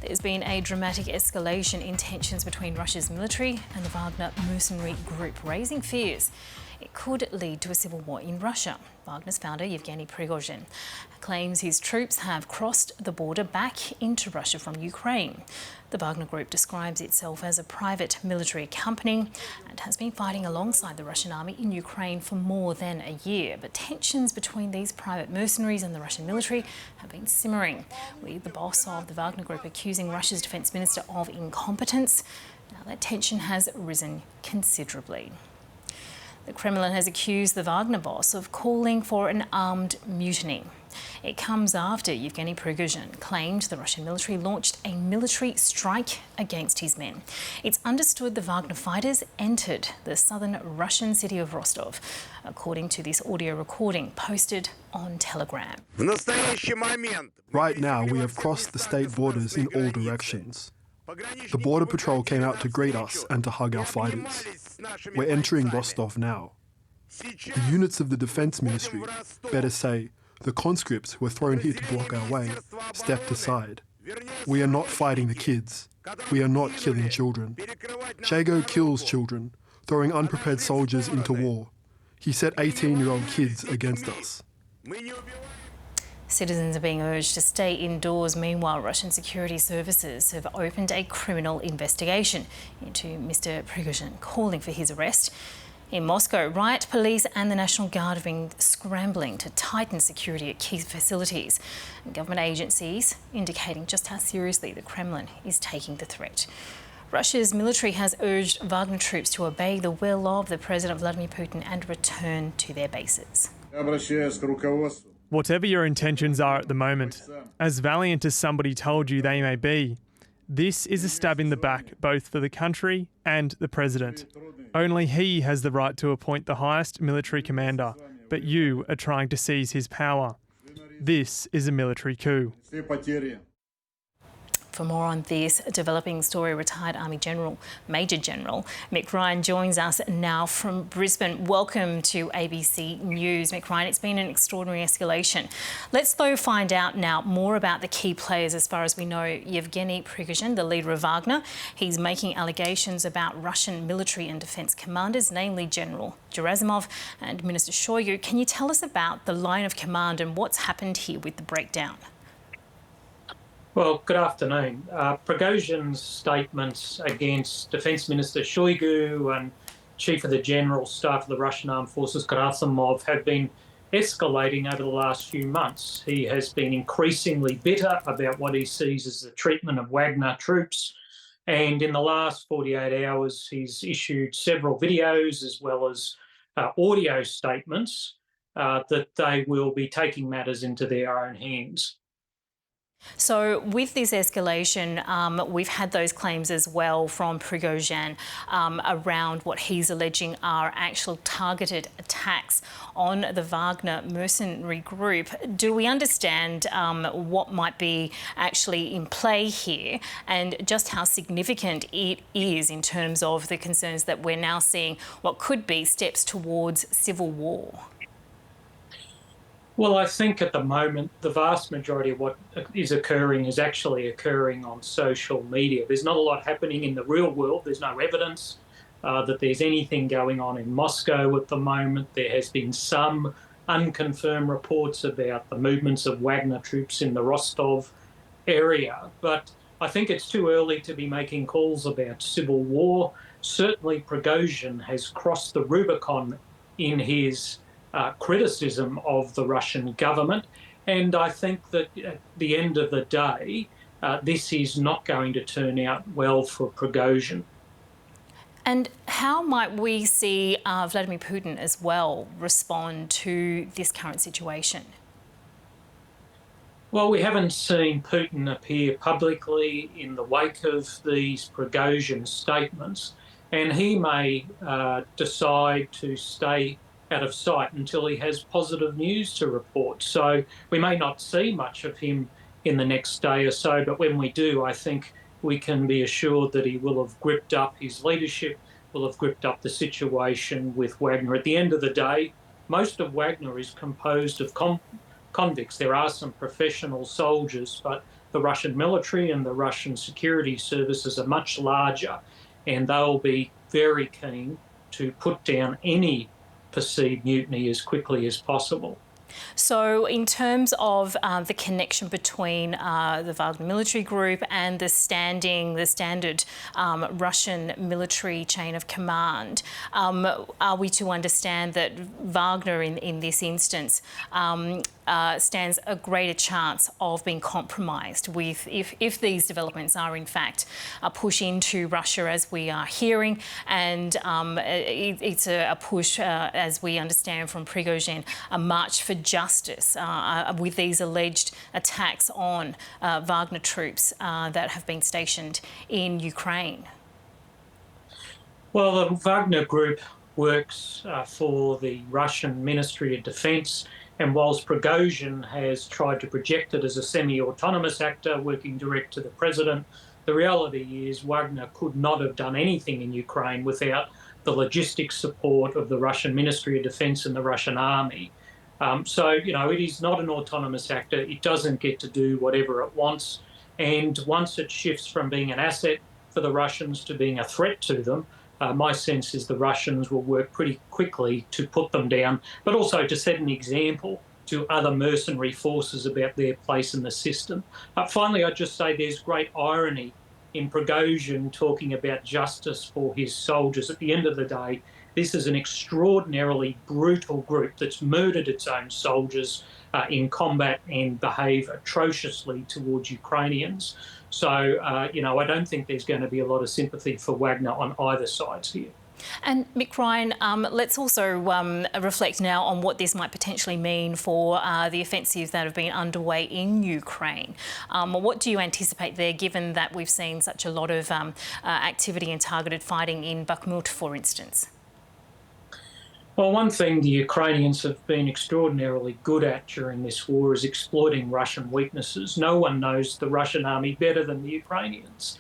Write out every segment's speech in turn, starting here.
There's been a dramatic escalation in tensions between Russia's military and the Wagner mercenary group, raising fears it could lead to a civil war in Russia. Wagner's founder, Yevgeny Prigozhin, claims his troops have crossed the border back into Russia from Ukraine. The Wagner group describes itself as a private military company and has been fighting alongside the Russian army in Ukraine for more than a year. But tensions between these private mercenaries and the Russian military have been simmering, with the boss of the Wagner group accusing Russia's defence minister of incompetence. Now that tension has risen considerably. The Kremlin has accused the Wagner boss of calling for an armed mutiny. It comes after Yevgeny Prigozhin claimed the Russian military launched a military strike against his men. It's understood the Wagner fighters entered the southern Russian city of Rostov, according to this audio recording posted on Telegram. Right now, we have crossed the state borders in all directions. The Border Patrol came out to greet us and to hug our fighters. We're entering Rostov now. The units of the Defence Ministry, better say, the conscripts who were thrown here to block our way, stepped aside. We are not fighting the kids. We are not killing children. Chago kills children, throwing unprepared soldiers into war. He set 18-year-old kids against us. Citizens are being urged to stay indoors. Meanwhile, Russian security services have opened a criminal investigation into Mr. Prigozhin, calling for his arrest. In Moscow, riot police and the National Guard have been scrambling to tighten security at key facilities. And government agencies indicating just how seriously the Kremlin is taking the threat. Russia's military has urged Wagner troops to obey the will of the President Vladimir Putin and return to their bases. Whatever your intentions are at the moment, as valiant as somebody told you they may be, this is a stab in the back both for the country and the president. Only he has the right to appoint the highest military commander, but you are trying to seize his power. This is a military coup. For more on this developing story, retired Army General, Major General Mick Ryan joins us now from Brisbane. Welcome to ABC News. Mick Ryan, it's been an extraordinary escalation. Let's though find out now more about the key players. As far as we know, Yevgeny Prigozhin, the leader of Wagner, he's making allegations about Russian military and defence commanders, namely General Gerasimov and Minister Shoigu. Can you tell us about the line of command and what's happened here with the breakdown? Well, good afternoon. Prigozhin's statements against Defence Minister Shoigu and Chief of the General Staff of the Russian Armed Forces Gerasimov have been escalating over the last few months. He has been increasingly bitter about what he sees as the treatment of Wagner troops, and in the last 48 hours he's issued several videos as well as audio statements that they will be taking matters into their own hands. So with this escalation, we've had those claims as well from Prigozhin around what he's alleging are actual targeted attacks on the Wagner mercenary group. Do we understand what might be actually in play here and just how significant it is in terms of the concerns that we're now seeing what could be steps towards civil war? Well, I think at the moment, the vast majority of what is occurring is actually occurring on social media. There's not a lot happening in the real world. There's no evidence that there's anything going on in Moscow at the moment. There has been some unconfirmed reports about the movements of Wagner troops in the Rostov area. But I think it's too early to be making calls about civil war. Certainly, Prigozhin has crossed the Rubicon in his criticism of the Russian government. And I think that at the end of the day, this is not going to turn out well for Prigozhin. And how might we see Vladimir Putin as well respond to this current situation? Well, we haven't seen Putin appear publicly in the wake of these Prigozhin statements, and he may decide to stay out of sight until he has positive news to report. So we may not see much of him in the next day or so, but when we do, I think we can be assured that he will have gripped up his leadership, will have gripped up the situation with Wagner. At the end of the day, most of Wagner is composed of convicts. There are some professional soldiers, but the Russian military and the Russian security services are much larger, and they'll be very keen to put down any perceived mutiny as quickly as possible. So in terms of the connection between the Wagner military group and the standard Russian military chain of command, are we to understand that Wagner in this instance stands a greater chance of being compromised with if these developments are in fact a push into Russia, as we are hearing, and it's a push, as we understand from Prigozhin, a march for justice with these alleged attacks on Wagner troops that have been stationed in Ukraine? Well, the Wagner Group works for the Russian Ministry of Defence, and whilst Prigozhin has tried to project it as a semi-autonomous actor working direct to the president, the reality is Wagner could not have done anything in Ukraine without the logistics support of the Russian Ministry of Defence and the Russian Army. So, it is not an autonomous actor. It doesn't get to do whatever it wants. And once it shifts from being an asset for the Russians to being a threat to them, my sense is the Russians will work pretty quickly to put them down, but also to set an example to other mercenary forces about their place in the system. Finally, I'd just say there's great irony in Prigozhin talking about justice for his soldiers. At the end of the day, this is an extraordinarily brutal group that's murdered its own soldiers in combat and behave atrociously towards Ukrainians. So, I don't think there's going to be a lot of sympathy for Wagner on either side here. And Mick Ryan, let's also reflect now on what this might potentially mean for the offensives that have been underway in Ukraine. What do you anticipate there, given that we've seen such a lot of activity and targeted fighting in Bakhmut, for instance? Well, one thing the Ukrainians have been extraordinarily good at during this war is exploiting Russian weaknesses. No one knows the Russian army better than the Ukrainians.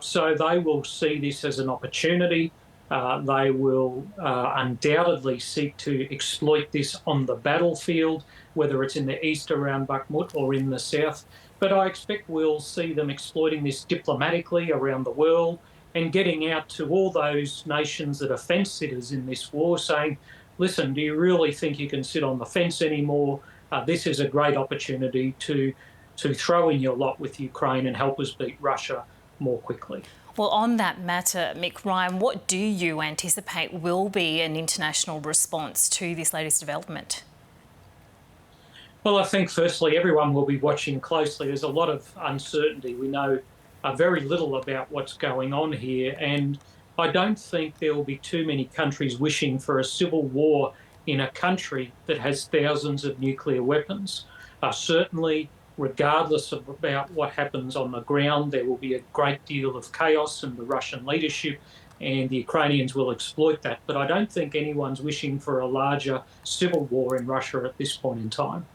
So they will see this as an opportunity. They will undoubtedly seek to exploit this on the battlefield, whether it's in the east around Bakhmut or in the south. But I expect we'll see them exploiting this diplomatically around the world and getting out to all those nations that are fence sitters in this war, saying, listen, do you really think you can sit on the fence anymore? This is a great opportunity to throw in your lot with Ukraine and help us beat Russia more quickly. Well, on that matter, Mick Ryan, what do you anticipate will be an international response to this latest development? Well, I think firstly, everyone will be watching closely. There's a lot of uncertainty. We know very little about what's going on here, and I don't think there will be too many countries wishing for a civil war in a country that has thousands of nuclear weapons. Certainly, regardless of about what happens on the ground, there will be a great deal of chaos in the Russian leadership, and the Ukrainians will exploit that. But I don't think anyone's wishing for a larger civil war in Russia at this point in time.